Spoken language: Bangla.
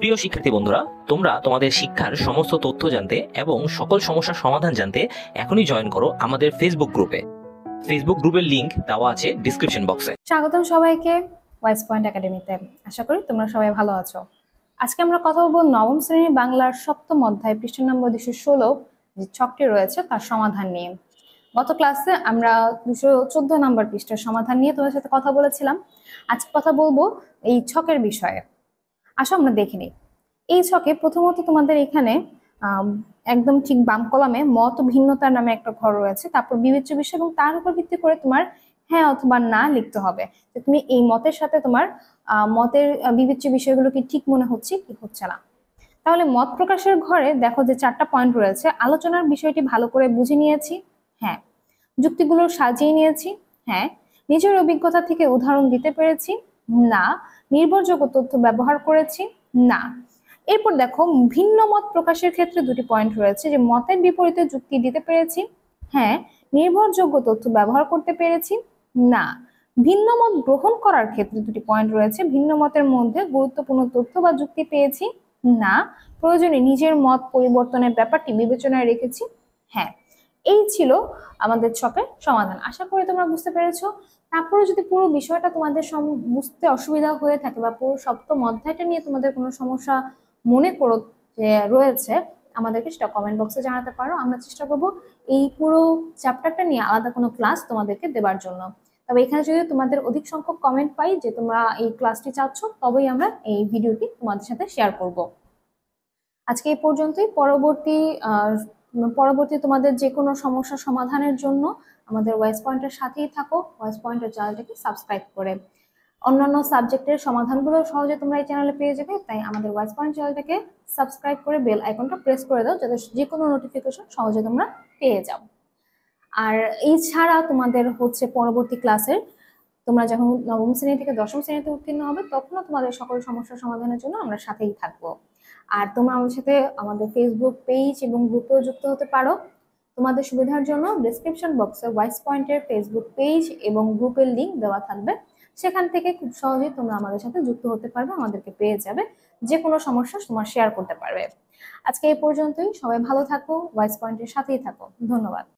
প্রিয় শিক্ষার্থী বন্ধুরা, তোমরা তোমাদের শিক্ষার সমস্ত তথ্য জানতে এবং সকল সমস্যার সমাধান জানতে এখনই জয়েন করো আমাদের ফেসবুক গ্রুপে। ফেসবুক গ্রুপের লিংক দেওয়া আছে ডিসক্রিপশন বক্সে। স্বাগতম সবাইকে ওয়াইস পয়েন্ট একাডেমিতে। আশা করি তোমরা সবাই ভালো আছো। আজকে আমরা কথা বলবো নবম শ্রেণীর বাংলার সপ্তম অধ্যায় পৃষ্ঠা নম্বর 216 যে ছকটি রয়েছে তার সমাধান নিয়ে। গত ক্লাসে আমরা 214 নম্বর পৃষ্ঠার সমাধান নিয়ে তোমাদের সাথে কথা বলেছিলাম। আজকে কথা বলবো এই ছকের বিষয়ে। আসো আমরা দেখে নিই। এই ছকে প্রথমত তোমাদের এখানে একদম ঠিক বাম কলামে মত ভিন্নতার নামে একটা ঘর রয়েছে, তারপর বিবেচ্য বিষয় এবং তার উপর ভিত্তি করে তোমার হ্যাঁ অথবা না লিখতে হবে যে তুমি এই মতের সাথে তোমার মতের বিবেচ্য বিষয়গুলো কি ঠিক মনে হচ্ছে কি হচ্ছে না। তাহলে মত প্রকাশের ঘরে দেখো যে 4টা পয়েন্ট রয়েছে। আলোচনার বিষয়টি ভালো করে বুঝে নিয়েছি, হ্যাঁ। যুক্তিগুলো সাজিয়ে নিয়েছি, হ্যাঁ। নিজের অভিজ্ঞতা থেকে উদাহরণ দিতে পেরেছি, না। নির্ভরযোগ্য তথ্য ব্যবহার করেছি, না। এরপর দেখো ভিন্ন মত প্রকাশের ক্ষেত্রে 2টি পয়েন্ট রয়েছে যে মতের বিপরীতে যুক্তি দিতে পেরেছি, হ্যাঁ। নির্ভরযোগ্য তথ্য ব্যবহার করতে পেরেছি, না। ভিন্ন মত গ্রহণ করার ক্ষেত্রে 2টি পয়েন্ট রয়েছে। ভিন্ন মতের মধ্যে গুরুত্বপূর্ণ তথ্য বা যুক্তি পেয়েছি, না। প্রয়োজনে নিজের মত পরিবর্তনের ব্যাপারটি বিবেচনায় রেখেছি, হ্যাঁ। এই ছিল আমাদের ছকের সমাধান। আশা করি তোমরা বুঝতে পেরেছো। তারপরে যদি পুরো বিষয়টা তোমাদের বুঝতে অসুবিধা হয়ে থাকে বা পুরো সপ্তম অধ্যায়টা নিয়ে তোমাদের কোনো সমস্যা মনে করো যে রয়েছে, আমাদেরকে সেটা কমেন্ট বক্সে জানাতে পারো। আমরা চেষ্টা করবো এই পুরো চ্যাপ্টারটা নিয়ে আলাদা কোনো ক্লাস তোমাদেরকে দেবার জন্য। তবে এখানে যদি তোমাদের অধিক সংখ্যক কমেন্ট পাই যে তোমরা এই ক্লাসটি চাচ্ছ, তবেই আমরা এই ভিডিওটি তোমাদের সাথে শেয়ার করব। আজকে এই পর্যন্তই। পরবর্তী তোমাদের যে কোনো সমস্যা সমাধানের জন্য আমাদের ওয়াইস পয়েন্টের সাথেই থাকো, ওয়াইস পয়েন্টের চ্যানেলটাকে সাবস্ক্রাইব করে। অন্যান্য সাবজেক্টের সমাধানগুলো সহজে তোমরা এই চ্যানেলে পেয়ে যাবে, তাই আমাদের ওয়াইস পয়েন্ট চ্যানেলটাকে সাবস্ক্রাইব করে বেল আইকনটা প্রেস করে দাও যাতে যে কোনো নোটিফিকেশন সহজে তোমরা পেয়ে যাও। আর এছাড়া তোমাদের হচ্ছে পরবর্তী ক্লাসের তোমরা যখন নবম শ্রেণী থেকে দশম শ্রেণীতে উত্তীর্ণ হবে তখনও তোমাদের সকল সমস্যার সমাধানের জন্য আমরা সাথেই থাকবো। আর তোমরা আমাদের সাথে আমাদের ফেসবুক পেজ এবং গ্রুপেও যুক্ত হতে পারো। তোমাদের সুবিধার জন্য ডেসক্রিপশন বক্সে ওয়াইস পয়েন্টের ফেসবুক পেজ এবং গ্রুপের লিংক দেওয়া থাকবে। সেখান থেকে খুব সহজেই তোমরা আমাদের সাথে যুক্ত হতে পারবে, আমাদেরকে পেয়ে যাবে, যে কোনো সমস্যা তোমার শেয়ার করতে পারবে। আজকে এই পর্যন্তই। সবাই ভালো থাকো, ওয়াইস পয়েন্টের সাথেই থাকো। ধন্যবাদ।